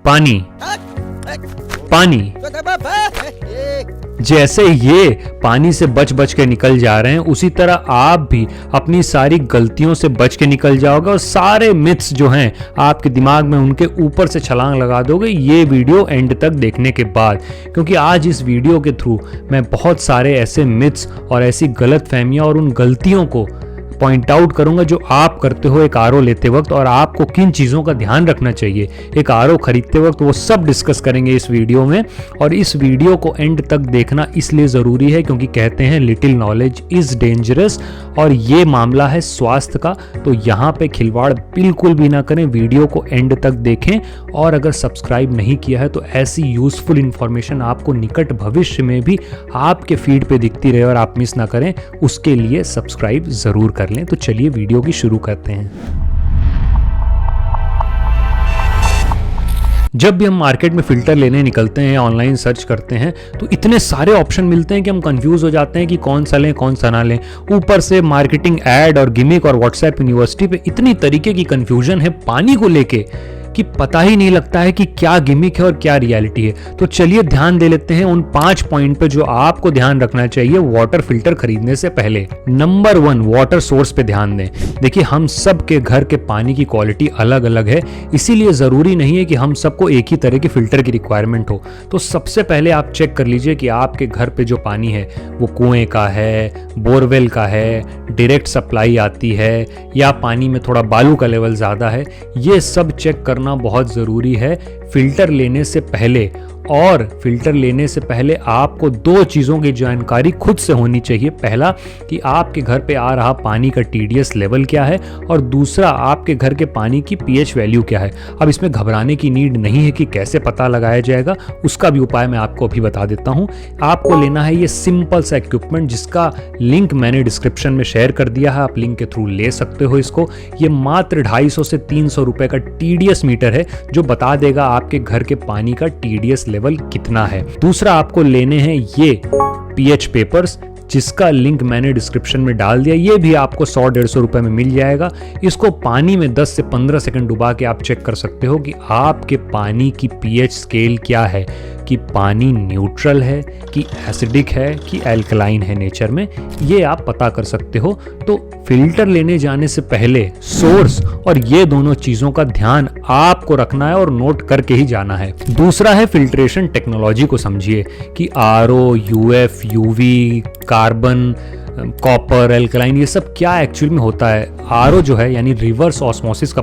पानी पानी। जैसे ये पानी से बच बच के निकल जा रहे हैं, उसी तरह आप भी अपनी सारी गलतियों से बच के निकल जाओगे और सारे मिथ्स जो हैं आपके दिमाग में, उनके ऊपर से छलांग लगा दोगे ये वीडियो एंड तक देखने के बाद। क्योंकि आज इस वीडियो के थ्रू मैं बहुत सारे ऐसे मिथ्स और ऐसी गलतफहमियां और उन गलतियों को पॉइंट आउट करूंगा जो आप करते हो एक आरओ लेते वक्त, और आपको किन चीज़ों का ध्यान रखना चाहिए एक आरओ खरीदते वक्त, वो सब डिस्कस करेंगे इस वीडियो में। और इस वीडियो को एंड तक देखना इसलिए ज़रूरी है क्योंकि कहते हैं लिटिल नॉलेज इज़ डेंजरस, और ये मामला है स्वास्थ्य का। तो यहाँ पे खिलवाड़ बिल्कुल भी ना करें, वीडियो को एंड तक देखें। और अगर सब्सक्राइब नहीं किया है तो ऐसी यूजफुल इंफॉर्मेशन आपको निकट भविष्य में भी आपके फीड पे दिखती रहे और आप मिस ना करें, उसके लिए सब्सक्राइब ज़रूर कर लें। तो चलिए वीडियो की शुरू करते हैं। जब भी हम मार्केट में फ़िल्टर लेने निकलते हैं, ऑनलाइन सर्च करते हैं, तो इतने सारे ऑप्शन मिलते हैं कि हम कंफ्यूज हो जाते हैं कि कौन सा लें कौन सा ना लें। ऊपर से मार्केटिंग एड और गिमिक और व्हाट्सएप यूनिवर्सिटी पे इतनी तरीके की कंफ्यूजन है पानी को लेके कि पता ही नहीं लगता है कि क्या गिमिक है और क्या रियलिटी है। तो चलिए ध्यान दे लेते हैं उन 5 पॉइंट पे जो आपको ध्यान रखना चाहिए वाटर फिल्टर खरीदने से पहले। नंबर 1, वाटर सोर्स पे ध्यान दें। देखिए, हम सब के घर के पानी की क्वालिटी अलग अलग है, इसीलिए ज़रूरी नहीं है कि हम सबको एक ही तरह के फिल्टर की रिक्वायरमेंट हो। तो सबसे पहले आप चेक कर लीजिए कि आपके घर पे जो पानी है वो कुएं का है, बोरवेल का है, डायरेक्ट सप्लाई आती है, या पानी में थोड़ा बालू का लेवल ज़्यादा है। ये सब चेक करना बहुत ज़रूरी है फिल्टर लेने से पहले। और फिल्टर लेने से पहले आपको 2 चीज़ों की जानकारी खुद से होनी चाहिए। पहला, कि आपके घर पे आ रहा पानी का टीडीएस लेवल क्या है, और दूसरा, आपके घर के पानी की पीएच वैल्यू क्या है। अब इसमें घबराने की नीड नहीं है कि कैसे पता लगाया जाएगा, उसका भी उपाय मैं आपको अभी बता देता हूँ। आपको लेना है ये सिंपल सा इक्विपमेंट जिसका लिंक मैंने डिस्क्रिप्शन में शेयर कर दिया है, आप लिंक के थ्रू ले सकते हो इसको। ये मात्र 250 से 300 रुपए का टीडीएस मीटर है जो बता देगा आपके घर के पानी का टीडीएस लेवल कितना है। दूसरा, आपको लेने हैं ये पीएच पेपर्स जिसका लिंक मैंने डिस्क्रिप्शन में डाल दिया। ये भी आपको 100-150 रुपए में मिल जाएगा। इसको पानी में 10 से 15 सेकंड डुबा के आप चेक कर सकते हो कि आपके पानी की पीएच स्केल क्या है, कि पानी न्यूट्रल है, कि एसिडिक है, कि एल्कलाइन है नेचर में। ये आप पता कर सकते हो। तो फिल्टर लेने जाने से पहले सोर्स और ये दोनों चीज़ों का ध्यान आपको रखना है और नोट करके ही जाना है। दूसरा है फिल्ट्रेशन टेक्नोलॉजी को समझिए कि RO, UF, UV, carbon, copper, alkaline, ये सब क्या एक्चुअल में होता है। आरओ जो है यानी रिवर्स ऑस्मोसिस का,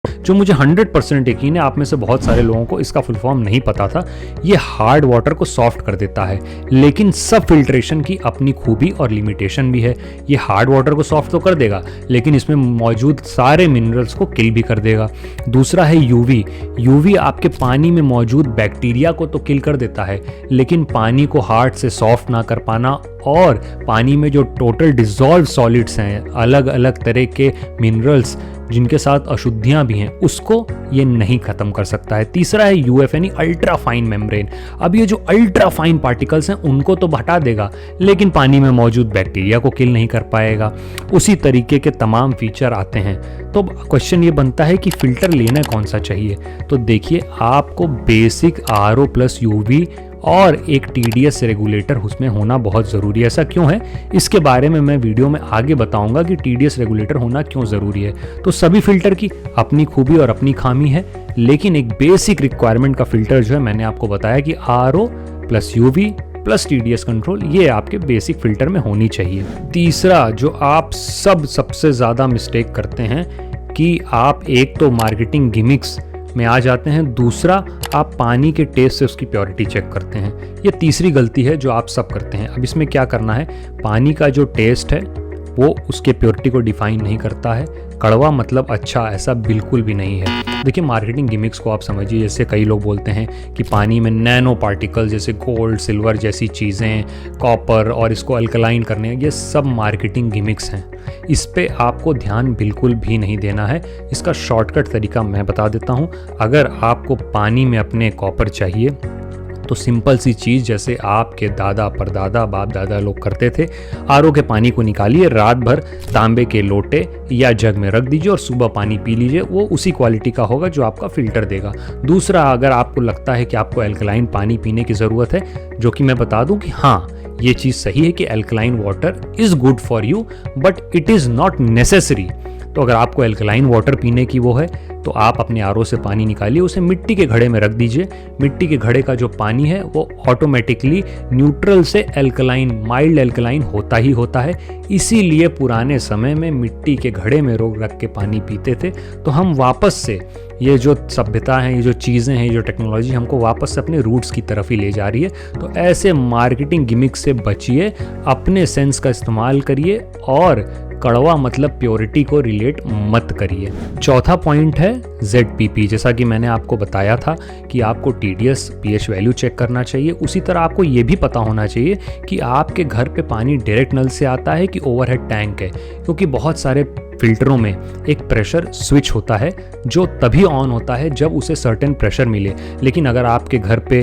जो मुझे 100% यकीन है आप में से बहुत सारे लोगों को इसका फुल फॉर्म नहीं पता था। ये हार्ड वाटर को सॉफ्ट कर देता है, लेकिन सब फिल्ट्रेशन की अपनी खूबी और लिमिटेशन भी है। ये हार्ड वाटर को सॉफ्ट तो कर देगा, लेकिन इसमें मौजूद सारे मिनरल्स को किल भी कर देगा। दूसरा है यूवी। यूवी आपके पानी में मौजूद बैक्टीरिया को तो किल कर देता है, लेकिन पानी को हार्ड से सॉफ्ट ना कर पाना और पानी में जो टोटल डिजॉल्व सॉलिड्स हैं, अलग अलग तरह के मिनरल्स जिनके साथ अशुद्धियां भी हैं, उसको ये नहीं खत्म कर सकता है। तीसरा है यूएफ यानी अल्ट्रा फाइन मेम्ब्रेन। अब ये जो अल्ट्रा फाइन पार्टिकल्स हैं उनको तो हटा देगा, लेकिन पानी में मौजूद बैक्टीरिया को किल नहीं कर पाएगा। उसी तरीके के तमाम फीचर आते हैं। तो क्वेश्चन ये बनता है कि फिल्टर लेना कौन सा चाहिए। तो देखिए, आपको बेसिक आरओ प्लस यूवी और एक टीडीएस रेगुलेटर उसमें होना बहुत ज़रूरी है। ऐसा क्यों है, इसके बारे में मैं वीडियो में आगे बताऊंगा कि टीडीएस रेगुलेटर होना क्यों ज़रूरी है। तो सभी फिल्टर की अपनी खूबी और अपनी खामी है, लेकिन एक बेसिक रिक्वायरमेंट का फिल्टर जो है मैंने आपको बताया कि RO plus UV plus TDS control, ये आपके बेसिक फिल्टर में होनी चाहिए। तीसरा, जो आप सबसे ज़्यादा मिस्टेक करते हैं कि आप एक तो मार्केटिंग गिमिक्स में आ जाते हैं, दूसरा आप पानी के टेस्ट से उसकी प्योरिटी चेक करते हैं। ये तीसरी गलती है जो आप सब करते हैं। अब इसमें क्या करना है, पानी का जो टेस्ट है वो उसके प्योरिटी को डिफाइन नहीं करता है। कड़वा मतलब अच्छा, ऐसा बिल्कुल भी नहीं है। देखिए, मार्केटिंग गिमिक्स को आप समझिए, जैसे कई लोग बोलते हैं कि पानी में नैनो पार्टिकल जैसे गोल्ड, सिल्वर जैसी चीज़ें, कॉपर, और इसको अल्कलाइन करने, ये सब मार्केटिंग गिमिक्स हैं। इस पे आपको ध्यान बिल्कुल भी नहीं देना है। इसका शॉर्टकट तरीका मैं बता देता हूँ। अगर आपको पानी में अपने कॉपर चाहिए तो सिंपल सी चीज़ जैसे आपके दादा परदादा बाप दादा लोग करते थे, आरओ के पानी को निकालिए, रात भर तांबे के लोटे या जग में रख दीजिए और सुबह पानी पी लीजिए, वो उसी क्वालिटी का होगा जो आपका फिल्टर देगा। दूसरा, अगर आपको लगता है कि आपको एल्कलाइन पानी पीने की ज़रूरत है, जो कि मैं बता दूं कि हाँ ये चीज़ सही है कि alkaline water is good for you but it is not necessary. तो अगर आपको एल्कलाइन वाटर पीने की वो है तो आप अपने आरओ से पानी निकालिए, उसे मिट्टी के घड़े में रख दीजिए। मिट्टी के घड़े का जो पानी है वो ऑटोमेटिकली न्यूट्रल से एल्कलाइन, माइल्ड एल्कलाइन होता ही होता है। इसीलिए पुराने समय में मिट्टी के घड़े में रोग रख के पानी पीते थे। तो हम वापस से ये जो सभ्यता है, ये जो चीज़ें हैं, ये जो टेक्नोलॉजी हमको वापस से अपने रूट्स की तरफ ही ले जा रही है। तो ऐसे मार्केटिंग गिमिक से बचिए, अपने सेंस का इस्तेमाल करिए और कड़वा मतलब प्योरिटी को रिलेट मत करिए। चौथा पॉइंट है ZPP। जैसा कि मैंने आपको बताया था कि आपको TDS pH वैल्यू चेक करना चाहिए, उसी तरह आपको ये भी पता होना चाहिए कि आपके घर पे पानी डायरेक्ट नल से आता है कि ओवरहेड टैंक है, क्योंकि बहुत सारे फिल्टरों में एक प्रेशर स्विच होता है जो तभी ऑन होता है जब उसे सर्टेन प्रेशर मिले। लेकिन अगर आपके घर पे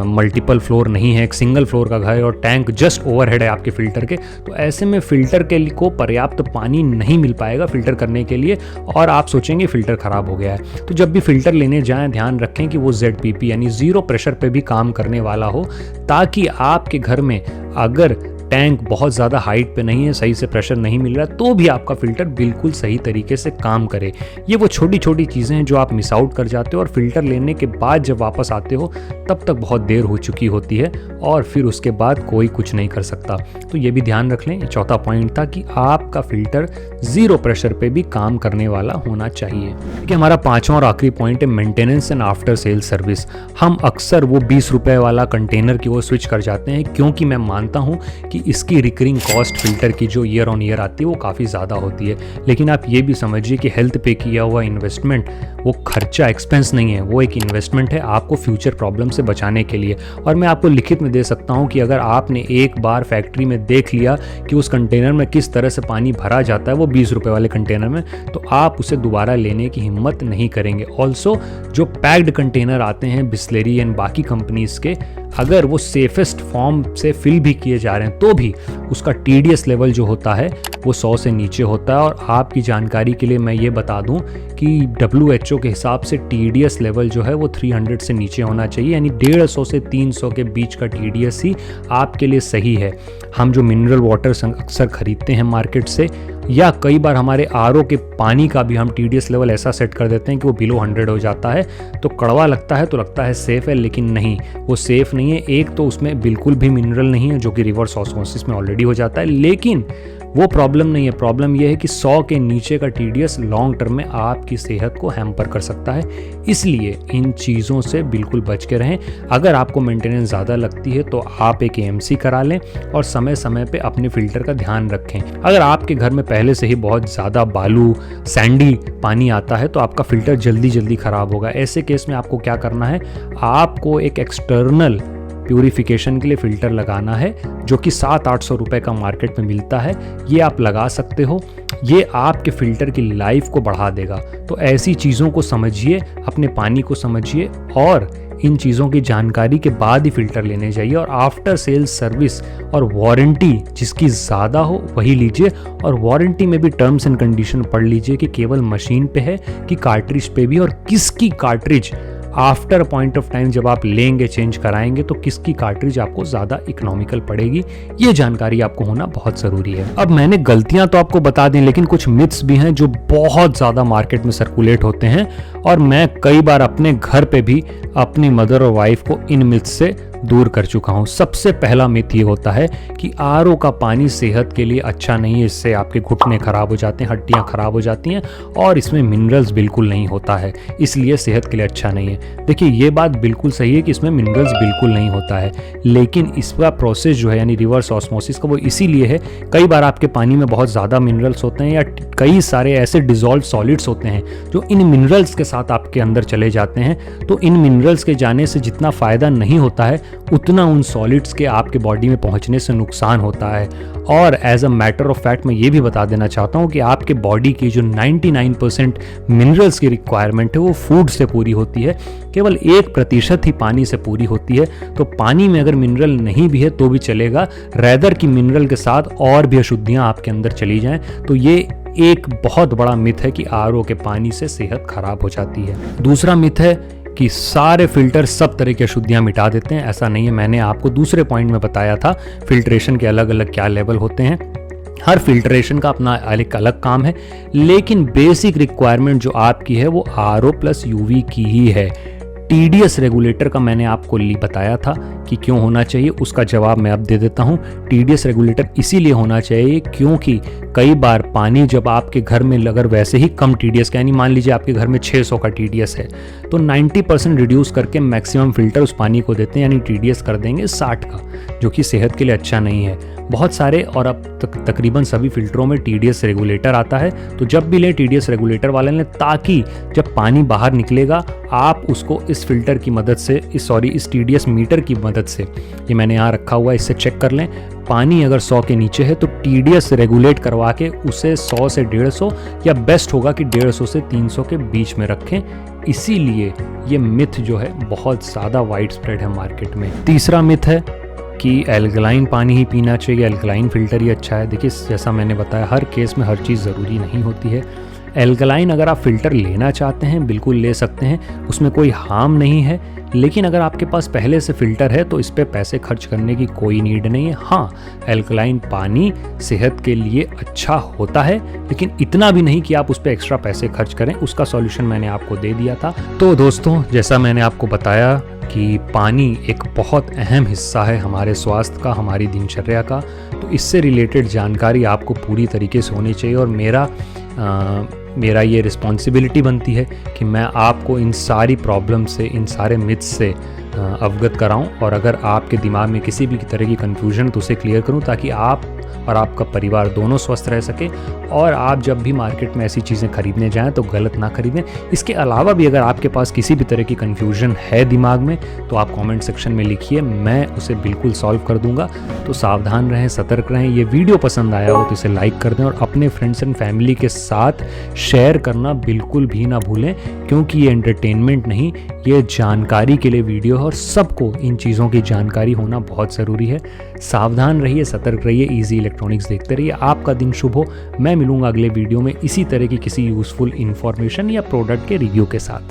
मल्टीपल फ्लोर नहीं है, एक सिंगल फ्लोर का घर है और टैंक जस्ट ओवरहेड है आपके फिल्टर के, तो ऐसे में फिल्टर के को पर्याप्त पानी नहीं मिल पाएगा फिल्टर करने के लिए और आप सोचेंगे फिल्टर ख़राब हो गया है। तो जब भी फिल्टर लेने जाएं ध्यान रखें कि वो ZPP यानी ज़ीरो प्रेशर पे भी काम करने वाला हो, ताकि आपके घर में अगर टैंक बहुत ज़्यादा हाइट पे नहीं है, सही से प्रेशर नहीं मिल रहा, तो भी आपका फिल्टर बिल्कुल सही तरीके से काम करे। ये वो छोटी छोटी चीज़ें हैं जो आप मिस आउट कर जाते हो और फिल्टर लेने के बाद जब वापस आते हो तब तक बहुत देर हो चुकी होती है और फिर उसके बाद कोई कुछ नहीं कर सकता। तो ये भी ध्यान रख लें। चौथा पॉइंट था कि आपका फिल्टर ज़ीरो प्रेशर पे भी काम करने वाला होना चाहिए। देखिए, हमारा पाँचवा और आखिरी पॉइंट है maintenance and after sale service. हम अक्सर वो 20 रुपये वाला कंटेनर की ओर स्विच कर जाते हैं, क्योंकि मैं मानता हूँ कि इसकी रिकरिंग कॉस्ट फिल्टर की जो ईयर ऑन ईयर आती है वो काफ़ी ज़्यादा होती है। लेकिन आप ये भी समझिए कि हेल्थ पे किया हुआ इन्वेस्टमेंट वो खर्चा, एक्सपेंस नहीं है, वो एक इन्वेस्टमेंट है आपको फ्यूचर प्रॉब्लम से बचाने के लिए। और मैं आपको लिखित में दे सकता हूँ कि अगर आपने एक बार फैक्ट्री में देख लिया कि उस कंटेनर में किस तरह से पानी भरा जाता है, वो 20 रुपये वाले कंटेनर में, तो आप उसे दोबारा लेने की हिम्मत नहीं करेंगे। ऑल्सो जो पैक्ड कंटेनर आते हैं बिस्लेरी एंड बाकी कंपनीज के, अगर वो सेफेस्ट फॉर्म से फिल भी किए जा रहे हैं तो भी उसका TDS लेवल जो होता है वो 100 से नीचे होता है। और आपकी जानकारी के लिए मैं ये बता दूं कि WHO के हिसाब से TDS लेवल जो है वो 300 से नीचे होना चाहिए, यानी 150 से 300 के बीच का TDS ही आपके लिए सही है। हम जो मिनरल वाटर अक्सर खरीदते हैं मार्केट से, या कई बार हमारे RO के पानी का भी हम TDS लेवल ऐसा सेट कर देते हैं कि वो बिलो 100 हो जाता है, तो कड़वा लगता है, तो लगता है सेफ़ है, लेकिन नहीं, वो सेफ़ नहीं है। एक तो उसमें बिल्कुल भी मिनरल नहीं है जो कि रिवर्स ऑस्मोसिस में ऑलरेडी हो जाता है, लेकिन वो प्रॉब्लम नहीं है। प्रॉब्लम ये है कि 100 के नीचे का TDS लॉन्ग टर्म में आपकी सेहत को हैम्पर कर सकता है। इसलिए इन चीज़ों से बिल्कुल बच के रहें। अगर आपको मेंटेनेंस ज़्यादा लगती है तो आप एक AMC करा लें और समय समय पे अपने फिल्टर का ध्यान रखें। अगर आपके घर में पहले से ही बहुत ज़्यादा बालू, सैंडी पानी आता है तो आपका फिल्टर जल्दी जल्दी ख़राब होगा। ऐसे केस में आपको क्या करना है, आपको एक एक्सटर्नल प्यूरिफिकेशन के लिए फ़िल्टर लगाना है जो कि 700-800 रुपये का मार्केट में मिलता है। ये आप लगा सकते हो, ये आपके फ़िल्टर की लाइफ को बढ़ा देगा। तो ऐसी चीज़ों को समझिए, अपने पानी को समझिए और इन चीज़ों की जानकारी के बाद ही फ़िल्टर लेने जाइए। और आफ्टर सेल सर्विस और वारंटी जिसकी ज़्यादा हो वही लीजिए, और वारंटी में भी टर्म्स एंड कंडीशन पढ़ लीजिए कि केवल मशीन पे है कि कार्ट्रिज पे भी, और किसकी cartridge after point of time जब आप लेंगे, चेंज कराएंगे, तो किसकी कार्ट्रिज आपको ज़्यादा इकोनॉमिकल पड़ेगी। ये जानकारी आपको होना बहुत ज़रूरी है। अब मैंने गलतियां तो आपको बता दी, लेकिन कुछ मिथ्स भी हैं जो बहुत ज़्यादा मार्केट में सर्कुलेट होते हैं, और मैं कई बार अपने घर पे भी अपनी मदर और वाइफ को इन मिथ्स से दूर कर चुका हूँ। सबसे पहला मिथ ये होता है कि RO का पानी सेहत के लिए अच्छा नहीं है, इससे आपके घुटने खराब हो जाते हैं, हड्डियाँ खराब हो जाती हैं, और इसमें मिनरल्स बिल्कुल नहीं होता है, इसलिए सेहत के लिए अच्छा नहीं है। देखिए, ये बात बिल्कुल सही है कि इसमें मिनरल्स बिल्कुल नहीं होता है, लेकिन इसका प्रोसेस जो है यानी रिवर्स ऑस्मोसिस का, वो इसीलिए है। कई बार आपके पानी में बहुत ज़्यादा मिनरल्स होते हैं या कई सारे ऐसे डिजॉल्व सॉलिड्स होते हैं जो इन मिनरल्स के साथ आपके अंदर चले जाते हैं। तो इन मिनरल्स के जाने से जितना फ़ायदा नहीं होता है उतना उन सॉलिड्स के आपके बॉडी में पहुंचने से नुकसान होता है। और as a matter of fact मैं ये भी बता देना चाहता हूँ कि आपके बॉडी की जो 99% मिनरल्स की रिक्वायरमेंट है वो फूड से पूरी होती है, केवल 1% ही पानी से पूरी होती है। तो पानी में अगर मिनरल नहीं भी है तो भी चलेगा, रैदर की मिनरल के साथ और भी अशुद्धियाँ आपके अंदर चली जाएं। तो ये एक बहुत बड़ा मिथ है कि आरओ के पानी से सेहत खराब हो जाती है। दूसरा मिथ है कि सारे फिल्टर सब तरह की अशुद्धियाँ मिटा देते हैं। ऐसा नहीं है, मैंने आपको दूसरे पॉइंट में बताया था फिल्ट्रेशन के अलग अलग क्या लेवल होते हैं। हर फिल्ट्रेशन का अपना एक अलग काम है, लेकिन बेसिक रिक्वायरमेंट जो आपकी है वो आरओ प्लस यूवी की ही है। टीडीएस रेगुलेटर का मैंने आपको बताया था कि क्यों होना चाहिए, उसका जवाब मैं अब दे देता हूँ। टीडीएस रेगुलेटर इसीलिए होना चाहिए क्योंकि कई बार पानी जब आपके घर में अगर वैसे ही कम टीडीएस का, यानी मान लीजिए आपके घर में 600 का टीडीएस है, तो 90% रिड्यूस करके मैक्सिमम फिल्टर उस पानी को देते हैं, यानी टीडीएस कर देंगे 60 का, जो कि सेहत के लिए अच्छा नहीं है। बहुत सारे और अब तकरीबन सभी फिल्टरों में टीडीएस रेगुलेटर आता है, तो जब भी लें टीडीएस रेगुलेटर वाले लें, ताकि जब पानी बाहर निकलेगा आप उसको इस फिल्टर की मदद से, इस टीडीएस मीटर की मदद से, ये मैंने यहाँ रखा हुआ है, इससे चेक कर लें। पानी अगर 100 के नीचे है तो टीडीएस रेगुलेट करवा के उसे 100 से 150 या बेस्ट होगा कि 150 से 300 के बीच में रखें। इसीलिए ये मिथ जो है बहुत ज़्यादा वाइड स्प्रेड है मार्केट में। तीसरा मिथ है कि एल्कलाइन पानी ही पीना चाहिए, एल्कलाइन फ़िल्टर ही अच्छा है। देखिए, जैसा मैंने बताया, हर केस में हर चीज़ ज़रूरी नहीं होती है। एल्कलाइन अगर आप फ़िल्टर लेना चाहते हैं बिल्कुल ले सकते हैं, उसमें कोई हार्म नहीं है। लेकिन अगर आपके पास पहले से फ़िल्टर है तो इस पर पैसे खर्च करने की कोई नीड नहीं है। हाँ, एल्कलाइन पानी सेहत के लिए अच्छा होता है, लेकिन इतना भी नहीं कि आप उस पर एक्स्ट्रा पैसे खर्च करें। उसका सॉल्यूशन मैंने आपको दे दिया था। तो दोस्तों, जैसा मैंने आपको बताया कि पानी एक बहुत अहम हिस्सा है हमारे स्वास्थ्य का, हमारी दिनचर्या का, तो इससे रिलेटेड जानकारी आपको पूरी तरीके से होनी चाहिए। और मेरा ये रिस्पॉन्सिबिलिटी बनती है कि मैं आपको इन सारी प्रॉब्लम से, इन सारे मिथ्स से अवगत कराऊं, और अगर आपके दिमाग में किसी भी तरह की कन्फ्यूजन तो उसे क्लियर करूं, ताकि आप और आपका परिवार दोनों स्वस्थ रह सके, और आप जब भी मार्केट में ऐसी चीज़ें खरीदने जाएं तो गलत ना खरीदें। इसके अलावा भी अगर आपके पास किसी भी तरह की कन्फ्यूजन है दिमाग में तो आप कमेंट सेक्शन में लिखिए, मैं उसे बिल्कुल सॉल्व कर दूंगा। तो सावधान रहें, सतर्क रहें। ये वीडियो पसंद आया हो तो इसे लाइक कर दें और अपने फ्रेंड्स एंड फैमिली के साथ शेयर करना बिल्कुल भी ना भूलें, क्योंकि ये एंटरटेनमेंट नहीं, ये जानकारी के लिए वीडियो है और सबको इन चीज़ों की जानकारी होना बहुत ज़रूरी है। सावधान रहिए, सतर्क रहिए, इजी इलेक्ट्रॉनिक्स देखते रहिए। आपका दिन शुभ हो। मैं मिलूंगा अगले वीडियो में इसी तरह की किसी यूज़फुल इन्फॉर्मेशन या प्रोडक्ट के रिव्यू के साथ।